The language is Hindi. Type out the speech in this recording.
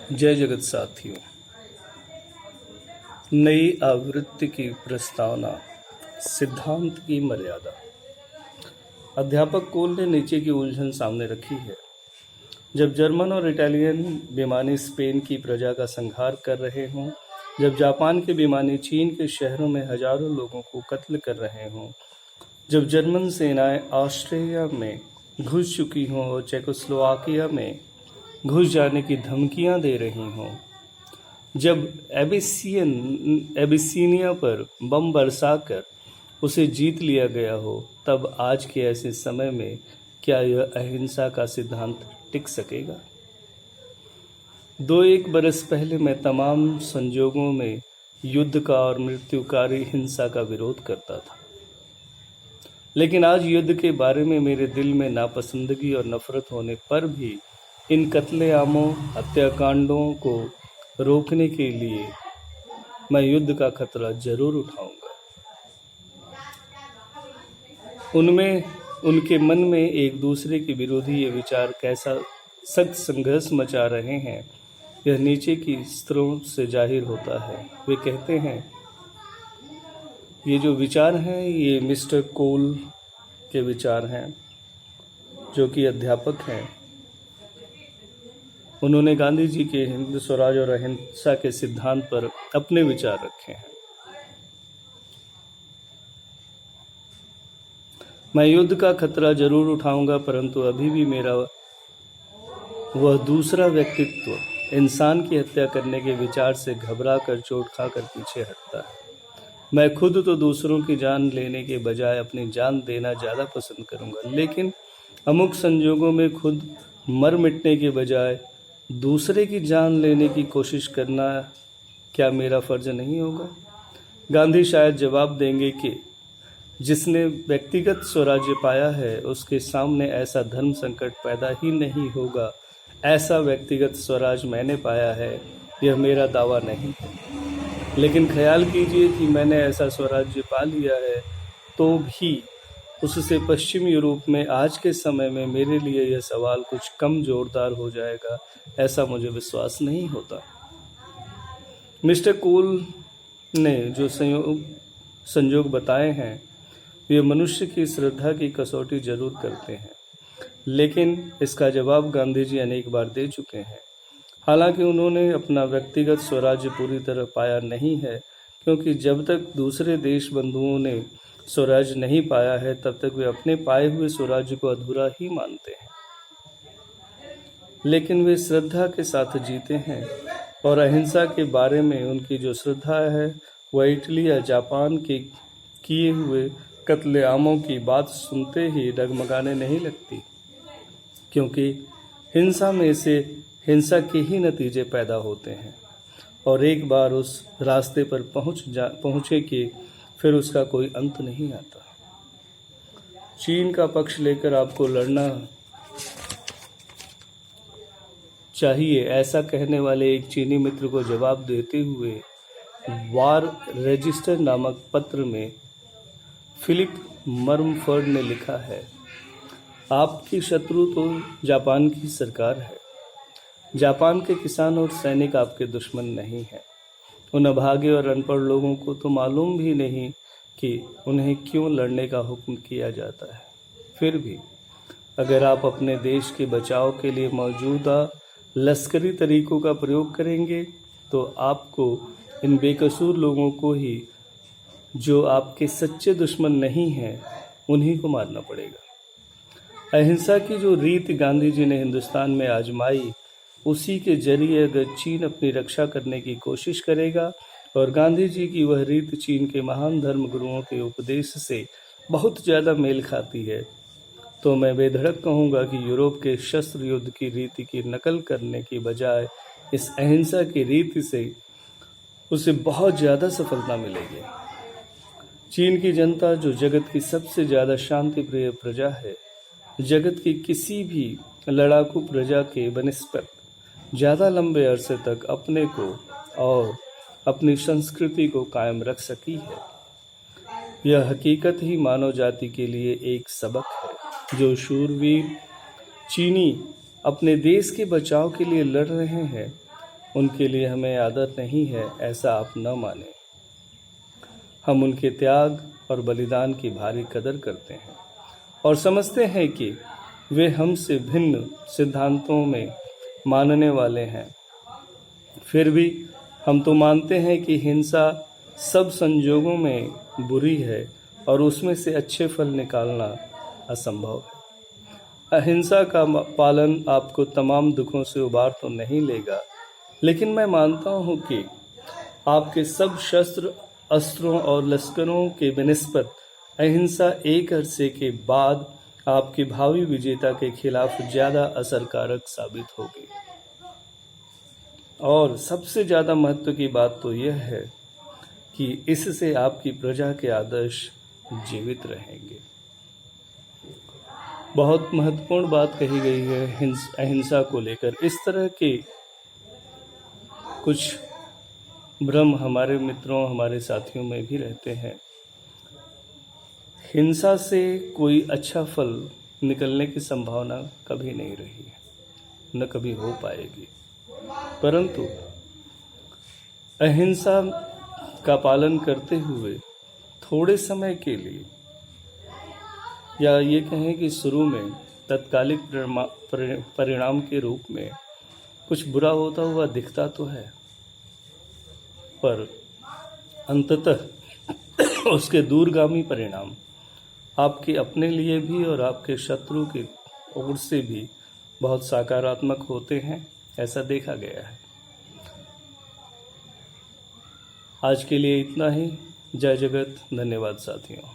जय जगत साथियों। नई आवृत्ति की प्रस्तावना, सिद्धांत की मर्यादा। अध्यापक कोल ने नीचे की उलझन सामने रखी है। जब जर्मन और इटालियन बेईमानी स्पेन की प्रजा का संहार कर रहे हों, जब जापान के बेईमानी चीन के शहरों में हजारों लोगों को कत्ल कर रहे हों, जब जर्मन सेनाएं ऑस्ट्रिया में घुस चुकी हों और चेकोस्लोवाकिया में घुस जाने की धमकियां दे रही हों, जब एबिसीनिया पर बम बरसाकर उसे जीत लिया गया हो, तब आज के ऐसे समय में क्या यह अहिंसा का सिद्धांत टिक सकेगा? 2-1 बरस पहले मैं तमाम संजोगों में युद्ध का और मृत्युकारी हिंसा का विरोध करता था, लेकिन आज युद्ध के बारे में मेरे दिल में नापसंदगी और नफरत होने पर भी इन कत्लेआमों, हत्याकांडों को रोकने के लिए मैं युद्ध का खतरा जरूर उठाऊंगा। उनके मन में एक दूसरे के विरोधी ये विचार कैसा सख्त संघर्ष मचा रहे हैं, यह नीचे की स्तरों से जाहिर होता है। वे कहते हैं, ये जो विचार हैं ये मिस्टर कोल के विचार हैं, जो कि अध्यापक हैं। उन्होंने गांधी जी के हिंद स्वराज और अहिंसा के सिद्धांत पर अपने विचार रखे हैं। मैं युद्ध का खतरा जरूर उठाऊंगा, परंतु अभी भी मेरा वह दूसरा व्यक्तित्व इंसान की हत्या करने के विचार से घबरा कर, चोट खाकर पीछे हटता है। मैं खुद तो दूसरों की जान लेने के बजाय अपनी जान देना ज़्यादा पसंद करूंगा, लेकिन अमुक संजोगों में खुद मर मिटने के बजाय दूसरे की जान लेने की कोशिश करना क्या मेरा फर्ज नहीं होगा? गांधी शायद जवाब देंगे कि जिसने व्यक्तिगत स्वराज्य पाया है, उसके सामने ऐसा धर्म संकट पैदा ही नहीं होगा। ऐसा व्यक्तिगत स्वराज मैंने पाया है, यह मेरा दावा नहीं है, लेकिन ख्याल कीजिए कि मैंने ऐसा स्वराज्य पा लिया है, तो भी उससे पश्चिम यूरोप में आज के समय में मेरे लिए यह सवाल कुछ कम जोरदार हो जाएगा, ऐसा मुझे विश्वास नहीं होता। मिस्टर कोल ने जो संयोग बताए हैं, वे मनुष्य की श्रद्धा की कसौटी जरूर करते हैं, लेकिन इसका जवाब गांधी जी अनेक बार दे चुके हैं। हालांकि उन्होंने अपना व्यक्तिगत स्वराज्य पूरी तरह पाया नहीं है, क्योंकि जब तक दूसरे देश बंधुओं ने स्वराज्य नहीं पाया है, तब तक वे अपने पाए हुए स्वराज्य को अधूरा ही मानते हैं। लेकिन वे श्रद्धा के साथ जीते हैं, और अहिंसा के बारे में उनकी जो श्रद्धा है, वह इटली या जापान के किए हुए कत्लेआमों की बात सुनते ही डगमगाने नहीं लगती, क्योंकि हिंसा में से हिंसा के ही नतीजे पैदा होते हैं, और एक बार उस रास्ते पर पहुँचे कि फिर उसका कोई अंत नहीं आता। चीन का पक्ष लेकर आपको लड़ना चाहिए, ऐसा कहने वाले एक चीनी मित्र को जवाब देते हुए वार रजिस्टर नामक पत्र में फिलिप मर्मफर्ड ने लिखा है, आपकी शत्रु तो जापान की सरकार है। जापान के किसान और सैनिक आपके दुश्मन नहीं हैं। उन अभागे और अनपढ़ लोगों को तो मालूम भी नहीं कि उन्हें क्यों लड़ने का हुक्म किया जाता है। फिर भी अगर आप अपने देश के बचाव के लिए मौजूदा लश्करी तरीकों का प्रयोग करेंगे, तो आपको इन बेकसूर लोगों को ही, जो आपके सच्चे दुश्मन नहीं हैं, उन्हीं को मारना पड़ेगा। अहिंसा की जो रीत गांधी जी ने हिंदुस्तान में आजमाई, उसी के जरिए अगर चीन अपनी रक्षा करने की कोशिश करेगा, और गांधी जी की वह रीत चीन के महान धर्म गुरुओं के उपदेश से बहुत ज़्यादा मेल खाती है, तो मैं बेधड़क कहूँगा कि यूरोप के शस्त्र युद्ध की रीति की नकल करने की बजाय इस अहिंसा की रीति से उसे बहुत ज़्यादा सफलता मिलेगी। चीन की जनता, जो जगत की सबसे ज़्यादा शांति प्रिय प्रजा है, जगत की किसी भी लड़ाकू प्रजा के बनिस्बत ज़्यादा लंबे अरसे तक अपने को और अपनी संस्कृति को कायम रख सकी है। यह हकीकत ही मानव जाति के लिए एक सबक है। जो शूरवीर चीनी अपने देश के बचाव के लिए लड़ रहे हैं, उनके लिए हमें आदर नहीं है, ऐसा आप न माने। हम उनके त्याग और बलिदान की भारी कदर करते हैं और समझते हैं कि वे हमसे भिन्न सिद्धांतों में मानने वाले हैं। फिर भी हम तो मानते हैं कि हिंसा सब संजोगों में बुरी है और उसमें से अच्छे फल निकालना असंभव है। अहिंसा का पालन आपको तमाम दुखों से उबार तो नहीं लेगा, लेकिन मैं मानता हूँ कि आपके सब शस्त्र, अस्त्रों और लश्करों के बनिस्पत अहिंसा एक अरसे के बाद आपकी भावी विजेता के खिलाफ ज़्यादा असरकारक साबित होगी। और सबसे ज़्यादा महत्व की बात तो यह है कि इससे आपकी प्रजा के आदर्श जीवित रहेंगे। बहुत महत्वपूर्ण बात कही गई है अहिंसा को लेकर। इस तरह के कुछ भ्रम हमारे मित्रों, हमारे साथियों में भी रहते हैं। हिंसा से कोई अच्छा फल निकलने की संभावना कभी नहीं रही है, न कभी हो पाएगी। परंतु अहिंसा का पालन करते हुए थोड़े समय के लिए, या ये कहें कि शुरू में तत्कालिक परिणाम के रूप में कुछ बुरा होता हुआ दिखता तो है, पर अंततः उसके दूरगामी परिणाम आपके अपने लिए भी और आपके शत्रु की ओर से भी बहुत सकारात्मक होते हैं, ऐसा देखा गया है। आज के लिए इतना ही। जय जगत। धन्यवाद साथियों।